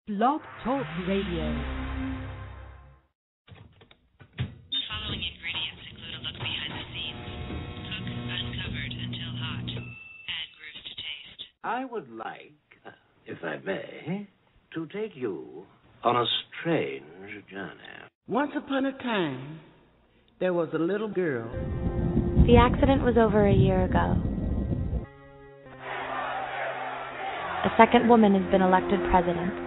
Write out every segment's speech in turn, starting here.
Blog Talk Radio. Following ingredients include a look behind the scenes. Cook uncovered until hot. Add grooves to taste. I would like, if I may, to take you on a strange journey. Once upon a time, there was a little girl. The accident was over a year ago. A second woman has been elected president.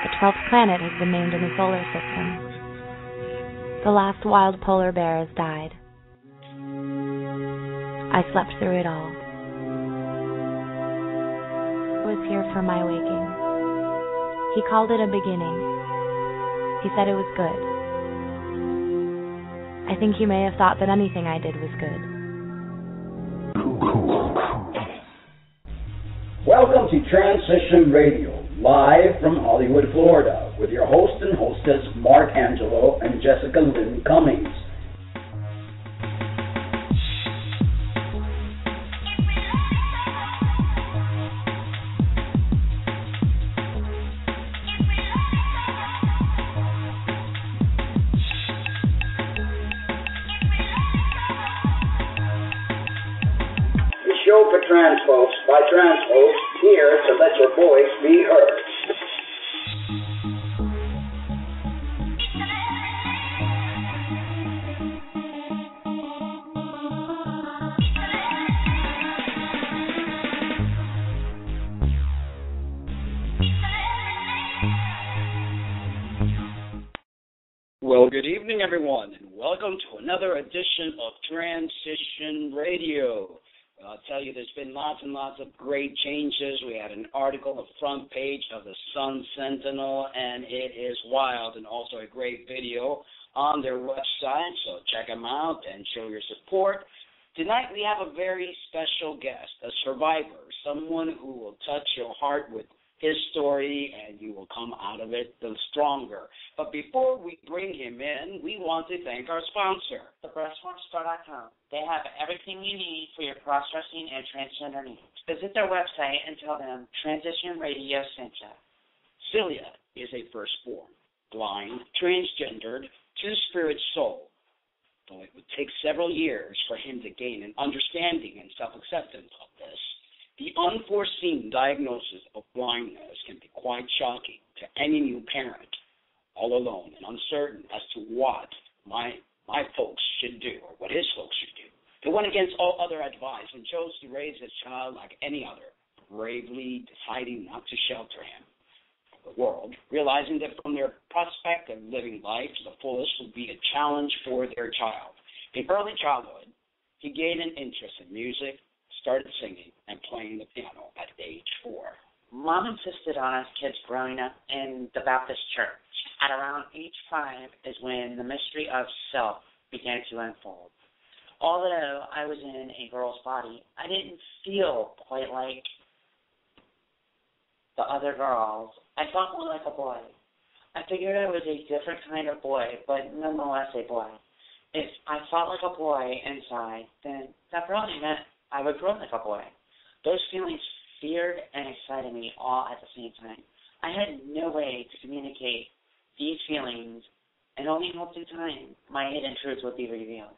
The 12th planet has been named in the solar system. The last wild polar bear has died. I slept through it all. I was here for my waking. He called it a beginning. He said it was good. I think he may have thought that anything I did was good. Welcome to Transition Radio, live from Hollywood, Florida, with your host and hostess, Mark Angelo and Jessica Lynn Cummings. For trans folks, by trans folks, here to let your voice be heard. Well, good evening, everyone, and welcome to another edition of Transition Radio. I'll tell you, there's been lots and lots of great changes. We had an article on the front page of the Sun Sentinel, and it is wild, and also a great video on their website, so check them out and show your support. Tonight we have a very special guest, a survivor, someone who will touch your heart with his story, and you will come out of it the stronger. But before we bring him in, we want to thank our sponsor, TheBreastWorkStore.com. They have everything you need for your cross-dressing and transgender needs. Visit their website and tell them Transition Radio sent you. Cyliah is a firstborn, blind, transgendered, two-spirit soul. Though it would take several years for him to gain an understanding and self-acceptance of this, the unforeseen diagnosis of blindness can be quite shocking to any new parent, all alone and uncertain as to what my folks should do or what his folks should do. He went against all other advice and chose to raise his child like any other, bravely deciding not to shelter him from the world, realizing that from their prospect of living life to the fullest would be a challenge for their child. In early childhood, he gained an interest in music, started singing and playing the piano at age 4. Mom insisted on us kids growing up in the Baptist church. At around age 5 is when the mystery of self began to unfold. Although I was in a girl's body, I didn't feel quite like the other girls. I felt more like a boy. I figured I was a different kind of boy, but nonetheless a boy. If I felt like a boy inside, then that probably meant I would grow like a boy. Those feelings feared and excited me all at the same time. I had no way to communicate these feelings, and only hoped in time my hidden truths would be revealed.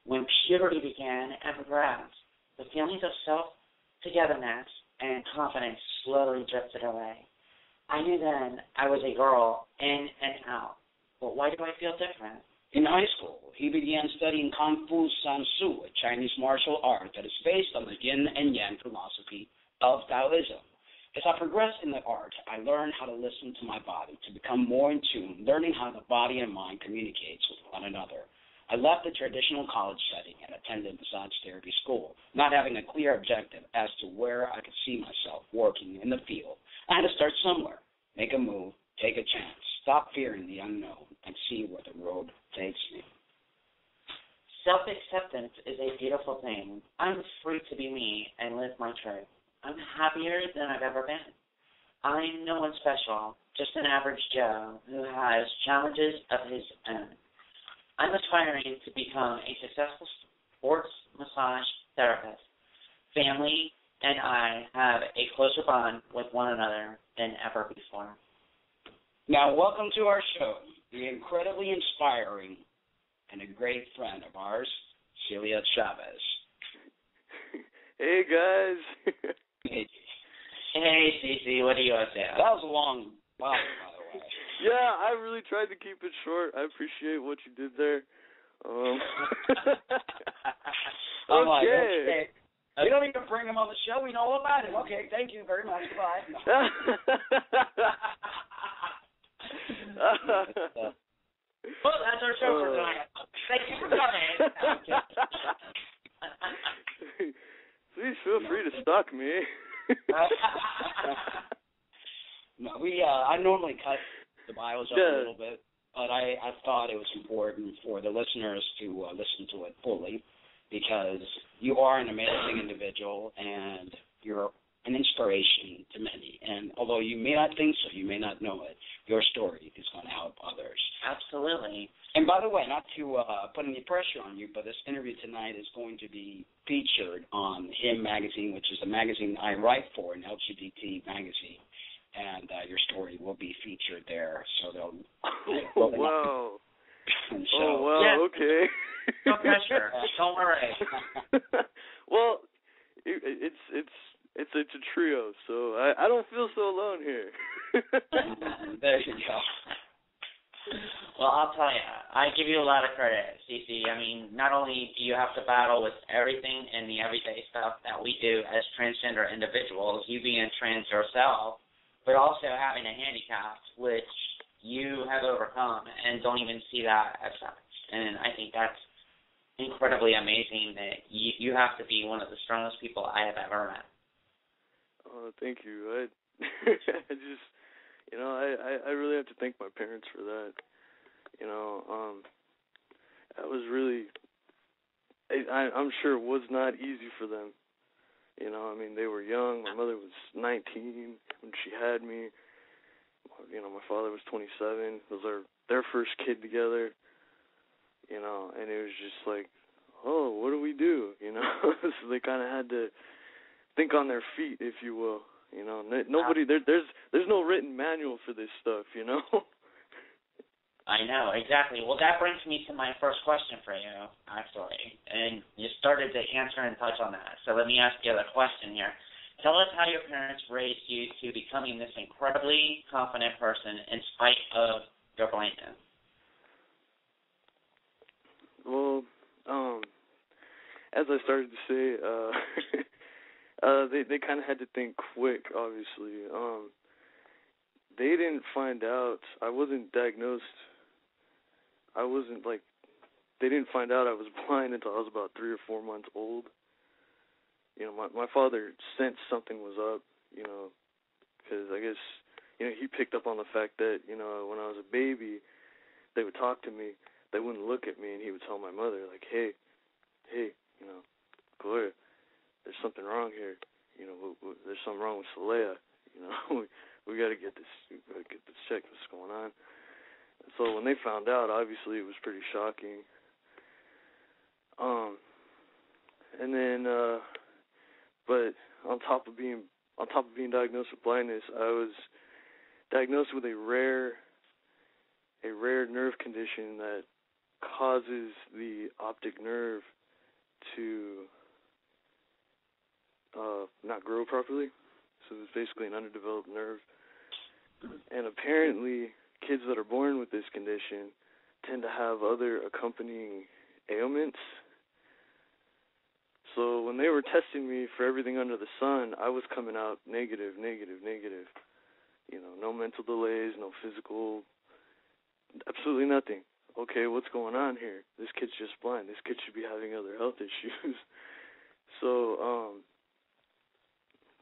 When puberty began and progressed, the feelings of self-togetherness and confidence slowly drifted away. I knew then I was a girl in and out, but why do I feel different? In high school, he began studying Kung Fu Sansu, a Chinese martial art that is based on the yin and yang philosophy of Taoism. As I progressed in the art, I learned how to listen to my body, to become more in tune, learning how the body and mind communicates with one another. I left the traditional college setting and attended massage therapy school, not having a clear objective as to where I could see myself working in the field. I had to start somewhere, make a move, take a chance, stop fearing the unknown, and see where the road takes me. Self-acceptance is a beautiful thing. I'm free to be me and live my truth. I'm happier than I've ever been. I'm no one special, just an average Joe who has challenges of his own. I'm aspiring to become a successful sports massage therapist, family and I have a closer bond with one another than ever before. Now, welcome to our show, the incredibly inspiring and a great friend of ours, Cyliah Chavez. Hey, guys. Hey, Cece, what do you want to say? that was a long while, by the way. Yeah, I really tried to keep it short. I appreciate what you did there. I'm like, okay. We don't even bring him on the show. We know all about him. Okay, thank you very much. Goodbye. Well, that's our show for tonight. Thank you for coming. Please feel free to stalk me. No, I normally cut the bios up a little bit, but I thought it was important for the listeners to listen to it fully, because you are an amazing individual and you're an inspiration to many. And although you may not think so, you may not know it, your story is going to help others. Absolutely. And by the way, not to put any pressure on you, but this interview tonight is going to be featured on Him Magazine, which is a magazine I write for, an LGBT magazine. And your story will be featured there. So they'll. Oh, wow. So, oh, wow, yeah. okay. No pressure. Don't worry. Well, it's a trio, so I don't feel so alone here. There you go. Well, I'll tell you, I give you a lot of credit, Cece. I mean, not only do you have to battle with everything and the everyday stuff that we do as transgender individuals, you being trans yourself, but also having a handicap, which you have overcome and don't even see that as such. And I think that's incredibly amazing that you have to be one of the strongest people I have ever met. Oh, thank you. I just, I really have to thank my parents for that. That was really, I'm sure it was not easy for them. They were young. My mother was 19 when she had me. My father was 27. It was their first kid together. And it was just like, oh, what do we do? So they kind of had to think on their feet, if you will. Nobody there's no written manual for this stuff. I know, exactly. Well, that brings me to my first question for you, actually. And you started to answer and touch on that. So let me ask you the question here. Tell us how your parents raised you to becoming this incredibly confident person in spite of your blindness. Well, as I started to say, they kind of had to think quick, obviously. They didn't find out. I wasn't diagnosed. They didn't find out I was blind until I was about 3 or 4 months old. My father sensed something was up, because I guess, he picked up on the fact that, when I was a baby, they would talk to me, they wouldn't look at me, and he would tell my mother, like, hey, Gloria, there's something wrong here. There's something wrong with Cyliah. We got to get this checked. What's going on? And so when they found out, obviously it was pretty shocking. And then, but on top of being diagnosed with blindness, I was diagnosed with a rare nerve condition that causes the optic nerve to not grow properly. So it's basically an underdeveloped nerve. And apparently, kids that are born with this condition tend to have other accompanying ailments. So when they were testing me for everything under the sun, I was coming out negative. No mental delays, no physical, absolutely nothing. Okay, what's going on here? This kid's just blind. This kid should be having other health issues. So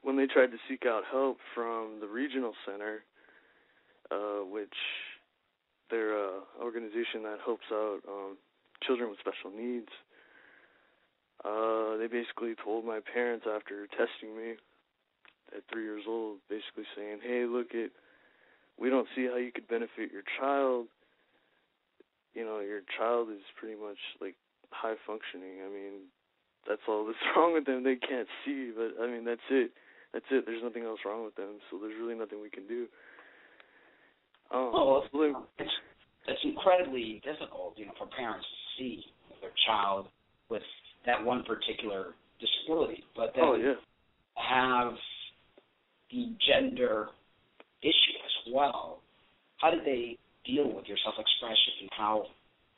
when they tried to seek out help from the regional center, which they're an organization that helps out children with special needs, they basically told my parents after testing me at 3 years old, basically saying, hey, we don't see how you could benefit your child. Your child is pretty much like high functioning. that's all that's wrong with them. They can't see, but I mean, that's it. That's it. There's nothing else wrong with them, so there's really nothing we can do. It's incredibly difficult, for parents to see their child with that one particular disability, but then have the gender issue as well. How did they deal with your self-expression, and how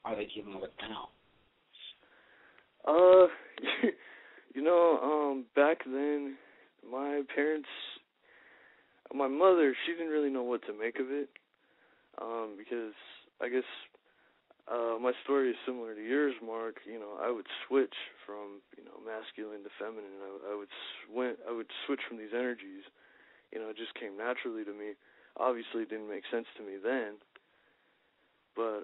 are they dealing with it now? Back then, my parents, my mother, she didn't really know what to make of it, because I guess my story is similar to yours, Mark. I would switch from, masculine to feminine. I would switch from these energies. It just came naturally to me. Obviously, it didn't make sense to me then, but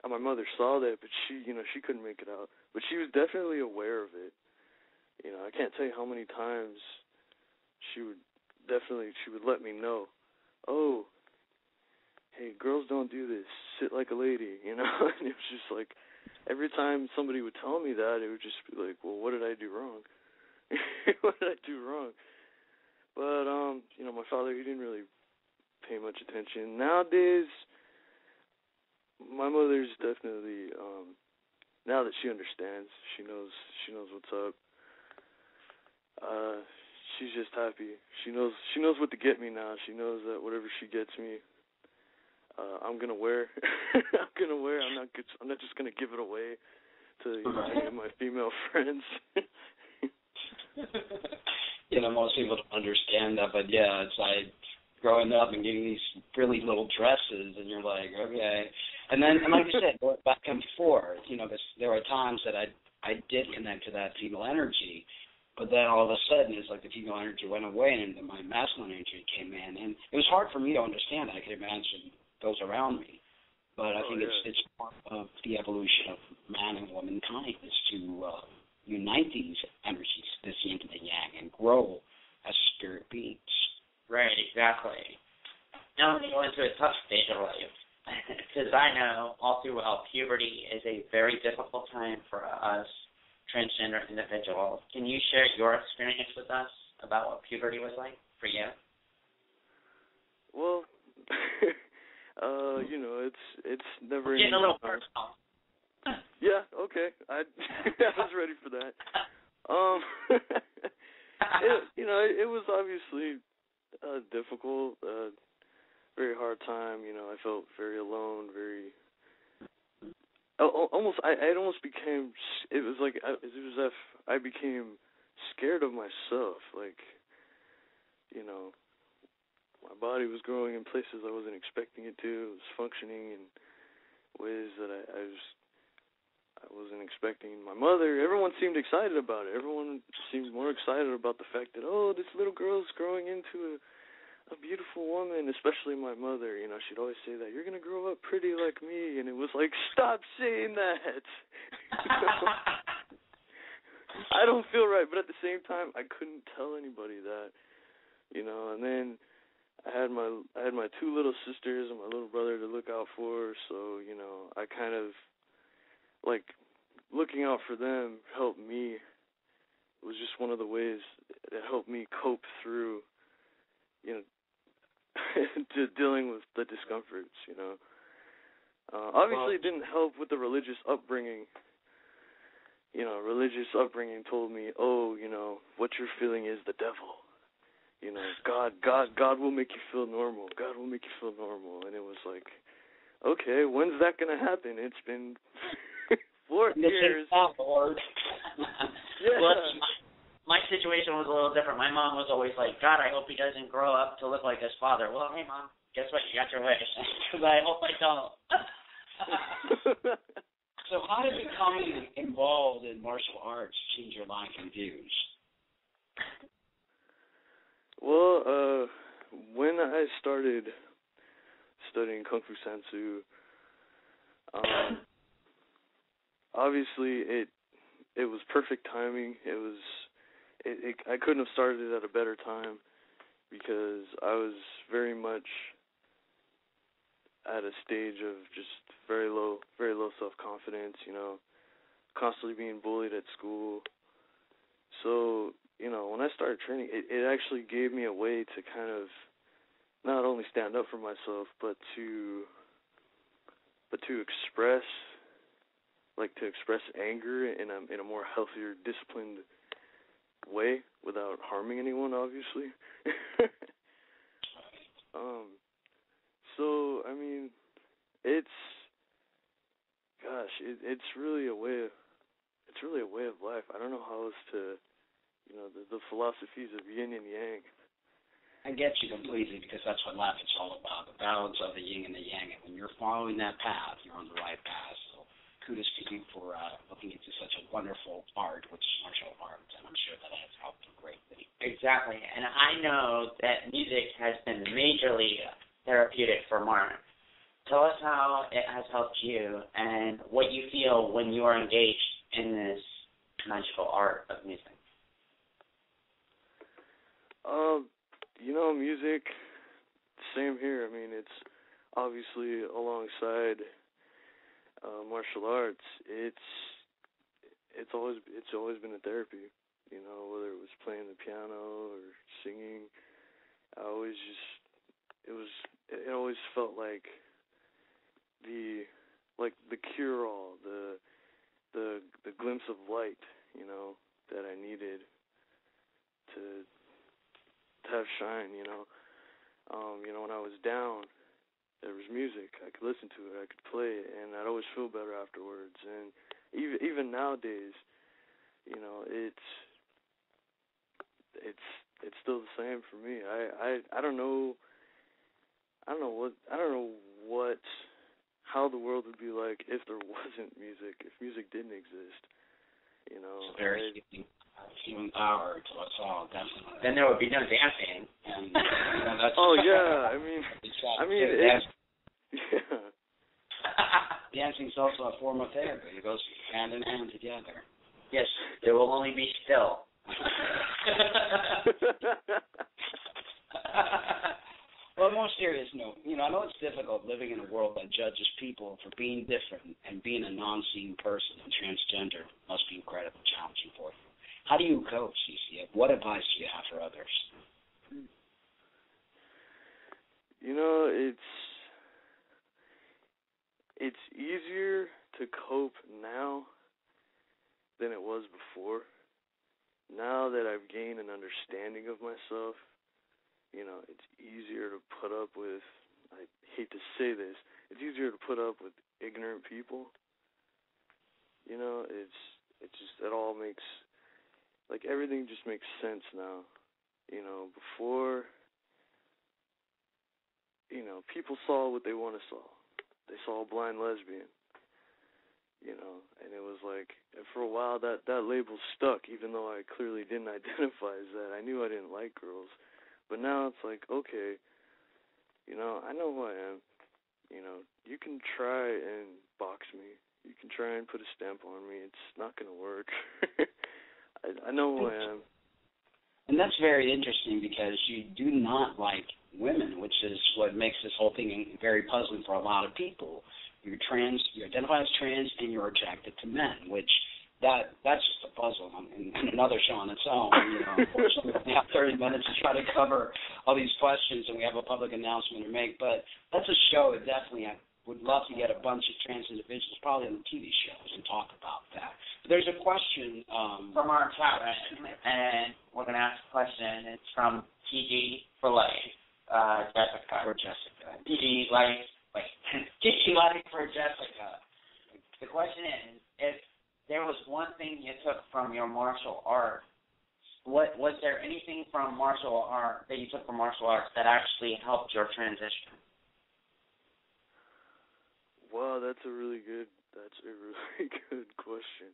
my mother saw that, but she couldn't make it out. But she was definitely aware of it. I can't tell you how many times she would let me know, oh, hey, girls don't do this, sit like a lady, And it was just like, every time somebody would tell me that, it would just be like, well, what did I do wrong? What did I do wrong? But, my father, he didn't really pay much attention. Nowadays, my mother's definitely, now that she understands, she knows what's up. She's just happy. She knows what to get me now. She knows that whatever she gets me, I'm gonna wear. I'm not just gonna give it away to any of my female friends. Most people don't understand that, but it's like growing up and getting these really little dresses, and you're like, okay. And then, like you said, going back and forth, there are times that I did connect to that female energy, but then all of a sudden it's like the female energy went away and my masculine energy came in, and it was hard for me to understand. I could imagine those around me, but I think it's part of the evolution of man and womankind is to unite these energies, this yin and the yang, and grow as spirit beings. Right, exactly. Now we go into a tough stage of life, because I know all throughout puberty is a very difficult time for us transgender individuals. Can you share your experience with us about what puberty was like for you? Well, it's never getting a little personal. Yeah, okay. I was ready for that. It was obviously difficult, very hard time. I felt very alone, it almost became, it was as if I became scared of myself, like, my body was growing in places I wasn't expecting it to. It was functioning in ways that I wasn't expecting. My mother, everyone seemed excited about it. Everyone seemed more excited about the fact that, oh, this little girl's growing into a beautiful woman, especially my mother. She'd always say that, you're going to grow up pretty like me. And it was like, stop saying that. I don't feel right. But at the same time, I couldn't tell anybody that, and then I had my two little sisters and my little brother to look out for, so, I kind of, like, looking out for them helped me. It was just one of the ways that helped me cope through, to dealing with the discomforts, Obviously, it didn't help with the religious upbringing. Religious upbringing told me, oh, what you're feeling is the devil. God will make you feel normal. God will make you feel normal. And it was like, okay, when's that going to happen? It's been 4 years. Lord. Yeah. Well, my situation was a little different. My mom was always like, God, I hope he doesn't grow up to look like his father. Well, hey, Mom, guess what? You got your wish. Because I hope I don't. So how did becoming involved in martial arts change your life and views? Well, when I started studying Kung Fu Sansu, obviously it was perfect timing. I couldn't have started it at a better time because I was very much at a stage of just very low self-confidence, constantly being bullied at school. So, you know, when I started training, it actually gave me a way to kind of not only stand up for myself, but to express, anger in a more healthier, disciplined way without harming anyone, obviously. So I mean, it's really a way of life. I don't know how else to, you know, the philosophies of yin and yang. I get you completely, because that's what life is all about, the balance of the yin and the yang. And when you're following that path, you're on the right path. So kudos to you for looking into such a wonderful art, which is martial arts, and I'm sure that has helped you greatly. Exactly. And I know that music has been majorly therapeutic for Mark. Tell us how it has helped you and what you feel when you are engaged in this magical art of music. You know, music, same here. I mean, it's obviously alongside martial arts. It's always been a therapy. You know, whether it was playing the piano or singing, it always felt like the cure-all, the glimpse of light, you know, that I needed to have shine, you know. You know, when I was down, there was music. I could listen to it, I could play it, and I'd always feel better afterwards. And even nowadays, you know, it's still the same for me. I don't know how the world would be like if there wasn't music, if music didn't exist. You know, it's very human power to us all, definitely. Then there would be no dancing. And, you know, that's oh yeah, I mean, yeah. Dancing's also a form of therapy. It goes hand in hand together. Yes, there will only be still. Well, on a more serious note, you know, I know it's difficult living in a world that judges people for being different, and being a non-seen person and transgender must be incredibly challenging for you. How do you cope, CC? What advice do you have for others? You know, it's easier to cope now than it was before. Now that I've gained an understanding of myself, you know, it's easier to put up with, I hate to say this, it's easier to put up with ignorant people. You know, it all makes, like, everything just makes sense now. You know, before, you know, people saw what they want to saw. They saw a blind lesbian, you know, and it was like, for a while that label stuck, even though I clearly didn't identify as that. I knew I didn't like girls. But now it's like, okay, you know, I know who I am. You know, you can try and box me. You can try and put a stamp on me. It's not going to work. I know who I am. And that's very interesting, because you do not like women, which is what makes this whole thing very puzzling for a lot of people. You're trans, you identify as trans, and you're attracted to men, which that's just a puzzle and another show on its own. You know, unfortunately, we have 30 minutes to try to cover all these questions, and we have a public announcement to make. But that's a show that definitely I would love to get a bunch of trans individuals, probably on the TV shows, and talk about that. But there's a question from our chat, and we're going to ask a question. It's from TG for Life, Jessica. For Jessica. TG Life for Jessica. The question is, if there was one thing you took from your martial art, what was there anything from martial art that you took from martial arts that actually helped your transition? Wow, that's a really good question.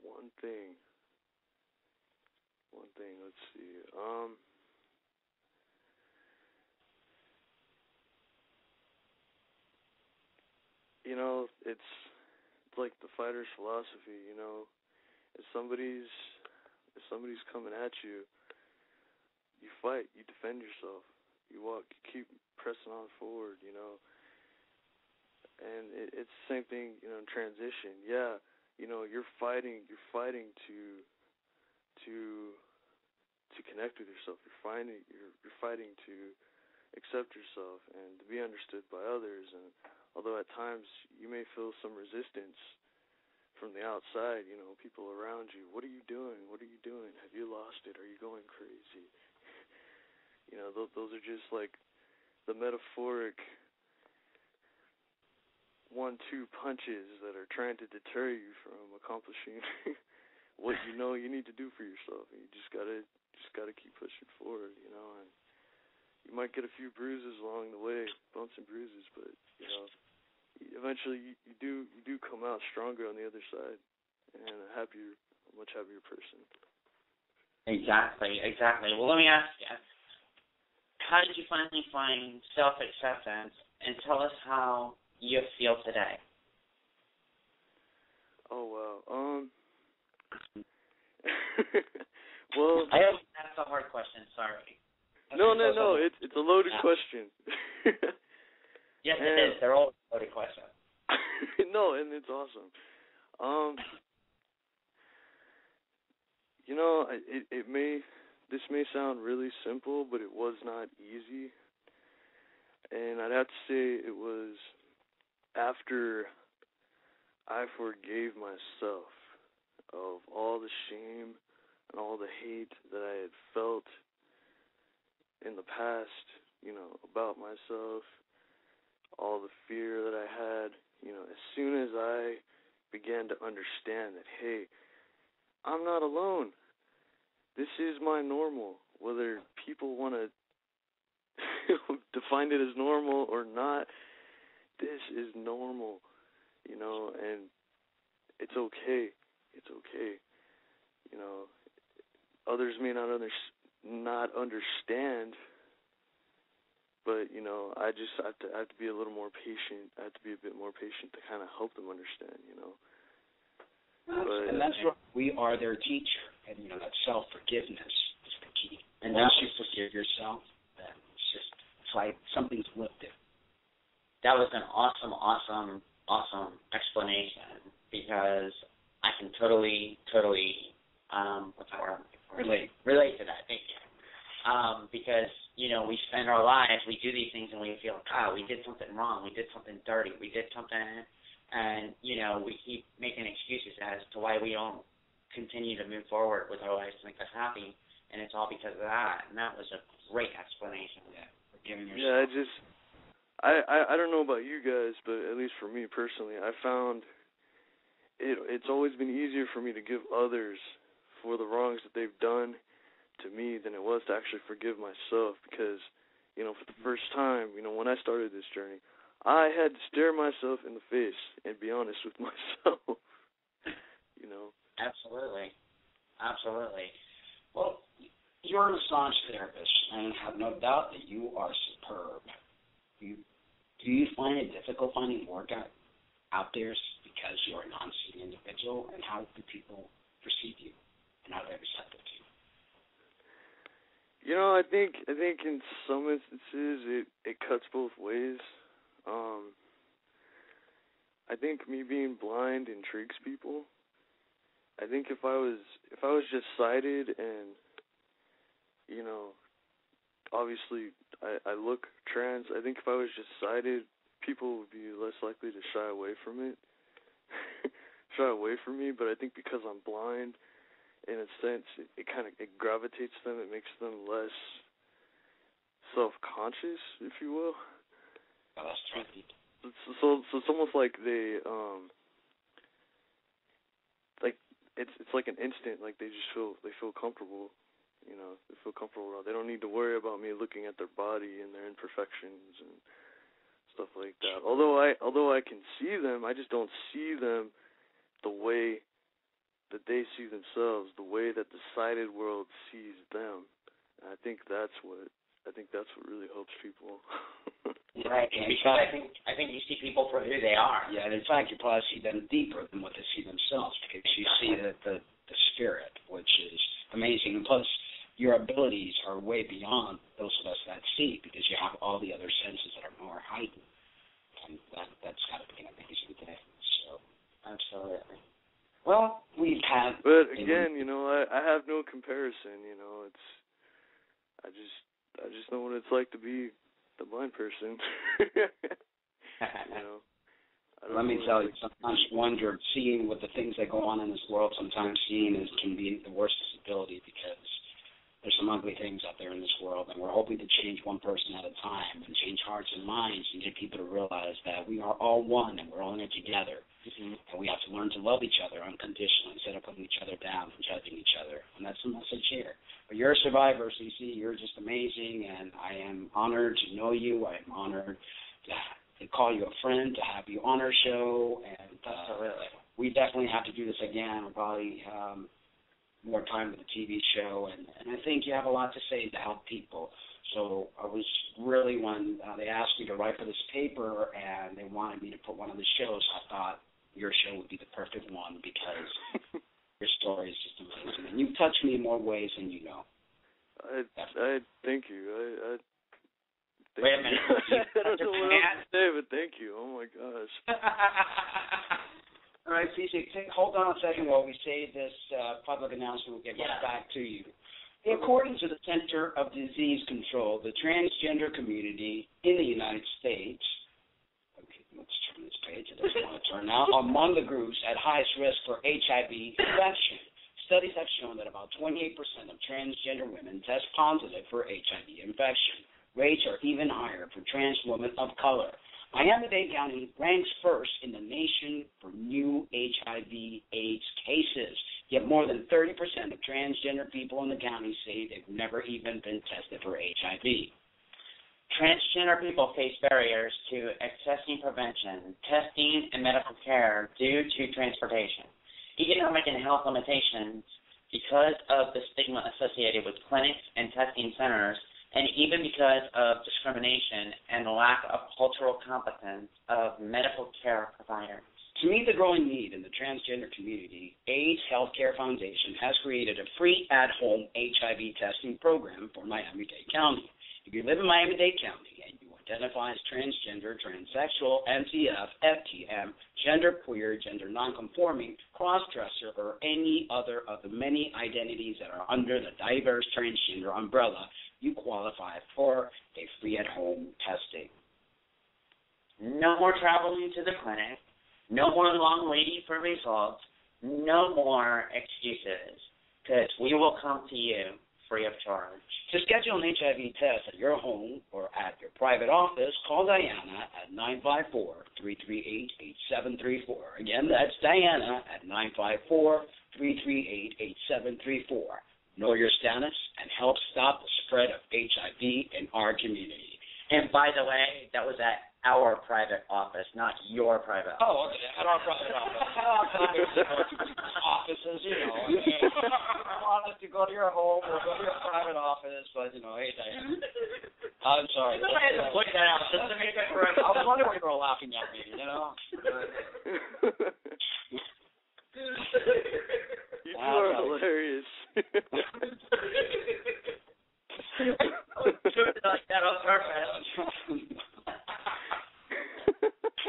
One thing, let's see. You know, it's like the fighter's philosophy, you know. If somebody's coming at you, you fight, you defend yourself. You walk, you keep pressing on forward, you know. And it's the same thing, you know, in transition. Yeah, you know, you're fighting to connect with yourself. You're fighting to accept yourself and to be understood by others. And although at times you may feel some resistance from the outside, you know, people around you, what are you doing? What are you doing? Have you lost it? Are you going crazy? You know, those are just like the metaphoric 1-2 punches that are trying to deter you from accomplishing what you know you need to do for yourself. And you just gotta keep pushing forward, you know. And you might get a few bruises along the way, bumps and bruises, but you know, eventually you do come out stronger on the other side, and a much happier person. Exactly. Well, let me ask you, how did you finally find self-acceptance, and tell us how you feel today? Oh wow. Well, that's a hard question. Sorry. No. It's a loaded question. Yes, it is. They're all loaded questions. No, and it's awesome. You know, this may sound really simple, but it was not easy. And I'd have to say it was after I forgave myself of all the shame and all the hate that I had felt in the past, you know, about myself, all the fear that I had, you know, as soon as I began to understand that, hey, I'm not alone. This is my normal, whether people want to define it as normal or not, this is normal, you know, and it's okay. It's okay. You know, others may not understand, but, you know, I have to be a little more patient. I have to be a bit more patient to kind of help them understand, you know. And that's what we are their teacher. And, you know, that self-forgiveness is the key. And once you forgive yourself, then it's like something's lifted. That was an awesome explanation, because I can totally relate to that. Thank you. Because, you know, we spend our lives, we do these things, and we feel, we did something wrong, we did something dirty, we did something, and, you know, we keep making excuses as to why we don't continue to move forward with our lives to make us happy, and it's all because of that. And that was a great explanation. Yeah, forgiving yourself. Yeah, I don't know about you guys, but at least for me personally, I found it's always been easier for me to give others for the wrongs that they've done to me than it was to actually forgive myself, because, you know, for the first time, you know, when I started this journey, I had to stare myself in the face and be honest with myself, you know. Absolutely. Well, you're a massage therapist, and I have no doubt that you are superb. Do you find it difficult finding work out there because you're a non-seen individual, and how do people perceive you, and how are they receptive to you? You know, I think in some instances it cuts both ways. I think me being blind intrigues people. I think if I was just sighted and, you know, obviously I look trans, I think if I was just sighted, people would be less likely to shy away from it. Shy away from me, but I think because I'm blind, in a sense, it gravitates them, it makes them less self-conscious, if you will. Oh, that's tricky. So it's almost like they, like it's like an instant, like they feel comfortable, you know, they feel comfortable around. They don't need to worry about me looking at their body and their imperfections and stuff like that. Although I can see them, I just don't see them the way that they see themselves, the way that the sighted world sees them. And I think that's what really helps people. Right, because I think you see people for who they are. Yeah, and in fact, you probably see them deeper than what they see themselves, because you see the spirit, which is amazing. And plus, your abilities are way beyond those of us that see, because you have all the other senses that are more heightened. and that's got to be an amazing thing. So, Absolutely. well, we've had. But again, I have no comparison. I just know what it's like to be the blind person. Let me tell you, sometimes wonder, seeing what the things that go on in this world, sometimes seeing can be the worst disability, because there's some ugly things out there in this world, and we're hoping to change one person at a time and change hearts and minds and get people to realize that we are all one and we're all in it together. Mm-hmm. And we have to learn to love each other unconditionally instead of putting each other down and judging each other. And that's the message here. But you're a survivor, CC. You're just amazing, and I am honored to know you. I am honored to call you a friend, to have you on our show, and we definitely have to do this again. We'll probably more time with the TV show, and I think you have a lot to say to help people. So I was really, when they asked me to write for this paper and they wanted me to put one of the shows, I thought your show would be the perfect one, because your story is just amazing. And you've touched me in more ways than you know. I thank you. Wait a minute. I don't know what else to say, but thank you. Oh, my gosh. All right, CC, hold on a second while we say this public announcement. We'll get right back to you. According to the Center of Disease Control, the transgender community in the United States, okay, let's turn this page. It doesn't want to turn now, among the groups at highest risk for HIV infection. Studies have shown that about 28% of transgender women test positive for HIV infection. Rates are even higher for trans women of color. Miami-Dade County ranks first in the nation for new HIV/AIDS cases, yet more than 30% of transgender people in the county say they've never even been tested for HIV. Transgender people face barriers to accessing prevention, testing, and medical care due to transportation, economic and health limitations because of the stigma associated with clinics and testing centers, and even because of discrimination and the lack of cultural competence of medical care providers. To meet the growing need in the transgender community, AIDS Healthcare Foundation has created a free at-home HIV testing program for Miami-Dade County. If you live in Miami-Dade County and you identify as transgender, transsexual, MTF, FTM, genderqueer, gender nonconforming, cross-dresser, or any other of the many identities that are under the diverse transgender umbrella, you qualify for a free at-home testing. No more traveling to the clinic, no more long waiting for results, no more excuses, because we will come to you free of charge. To schedule an HIV test at your home or at your private office, call Diana at 954-338-8734. Again, that's Diana at 954-338-8734. Know your status and help stop the spread of HIV in our community. And by the way, that was at our private office, not your private office. Oh, okay, at our private offices, I want us to go to your home or go to your private office, but, hey, Diana. I'm sorry. I had to point that out just to make it correct. I was wondering why you were laughing at me, You are hilarious.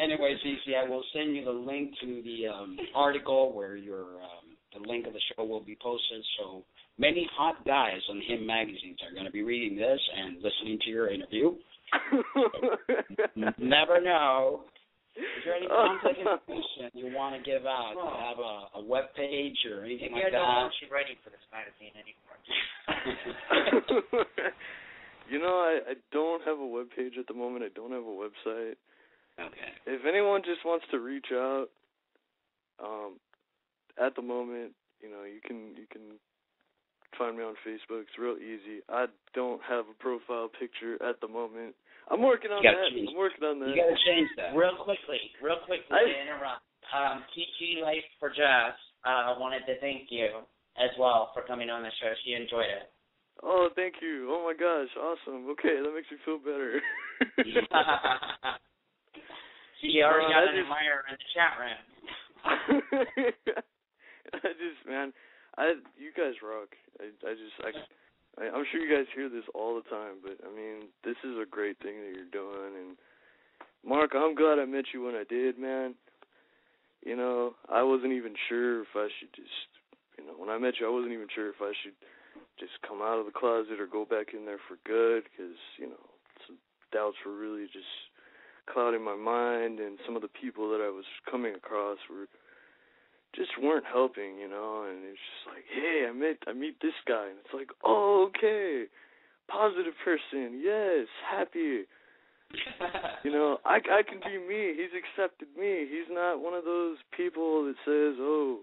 Anyway, CC, I will send you the link to the article where the link of the show will be posted. So many hot guys on Him magazines are going to be reading this and listening to your interview. Never know. Is there any contact information you want to give out? Do you have a web page or anything like that? I don't want you writing for this magazine anymore. I don't have a web page at the moment. I don't have a website. Okay. If anyone just wants to reach out, at the moment, you can find me on Facebook. It's real easy. I don't have a profile picture at the moment. I'm working on that. You got to change that. Real quickly to interrupt. TG Life for Jess wanted to thank you as well for coming on the show. She enjoyed it. Oh, thank you. Oh, my gosh. Awesome. Okay, that makes me feel better. She already got an admirer in the chat room. You guys rock. I'm sure you guys hear this all the time, but, this is a great thing that you're doing, and Mark, I'm glad I met you when I did, man. You know, I wasn't even sure if I should just, you know, when I met you, I wasn't even sure if I should just come out of the closet or go back in there for good, because, you know, some doubts were really just clouding my mind, and some of the people that I was coming across weren't helping, you know, and it's just like, hey, I meet this guy, and it's like, oh, okay, positive person, yes, happy. You know, I can be me. He's accepted me. He's not one of those people that says, oh,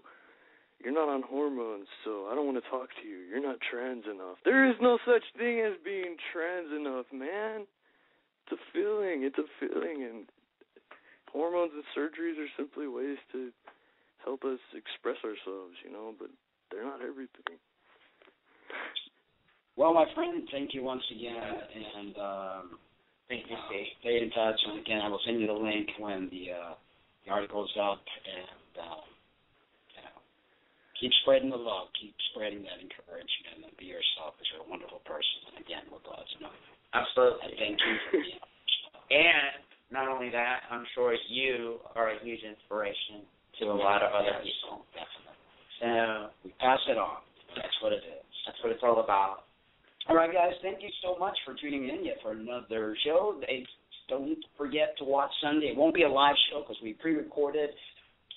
you're not on hormones, so I don't want to talk to you. You're not trans enough. There is no such thing as being trans enough, man. It's a feeling. And hormones and surgeries are simply ways to help us express ourselves, you know, but they're not everything. Well, my friend, thank you once again, and thank you. Stay in touch, and again, I will send you the link when the article's up, and you know, keep spreading the love, keep spreading that encouragement, and be yourself, because you're a wonderful person, and again, we're glad to know you. Absolutely. And thank you for being on the show. And not only that, I'm sure you are a huge inspiration to a lot of other people. Definitely. So we pass it on. That's what it is. that's what it's all about. All right, guys, thank you so much for tuning in yet for another show. Don't forget to watch Sunday. It won't be a live show because we pre-recorded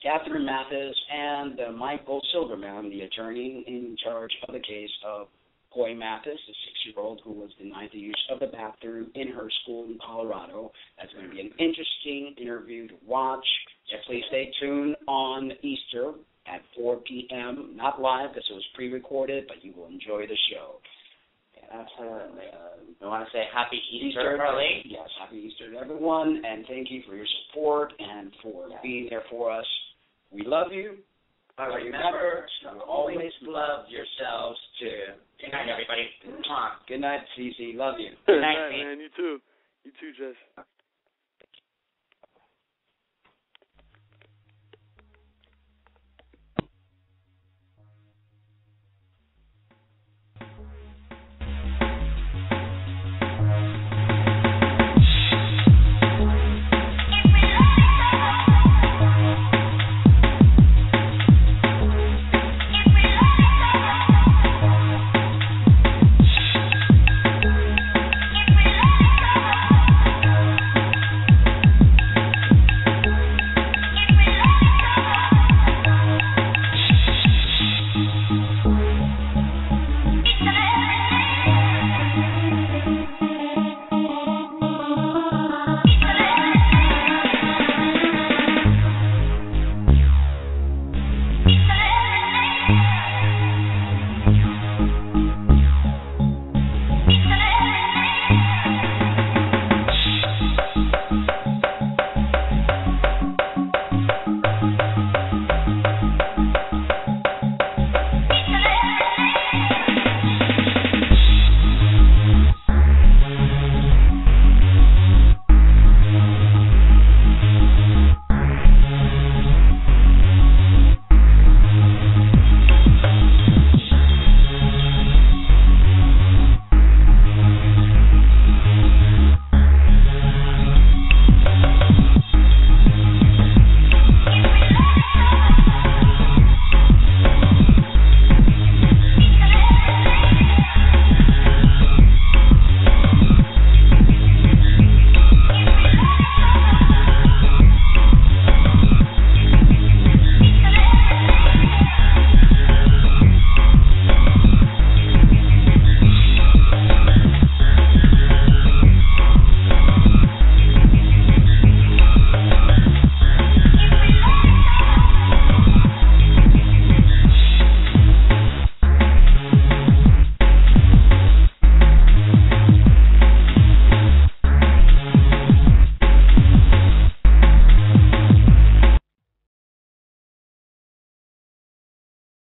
Catherine Mathis and Michael Silverman, the attorney in charge of the case of Coy Mathis, a 6-year-old who was denied the use of the bathroom in her school in Colorado. That's going to be an interesting interview to watch. Yeah, please stay tuned on Easter at 4 p.m. Not live because it was pre-recorded, but you will enjoy the show. Absolutely. I want to say happy Easter early. Yes, happy Easter to everyone, and thank you for your support and for being there for us. We love you. But remember to always love yourselves, too. Good night, everybody. Good night, Cece. Love you. Good night, man. You too. You too, Jess.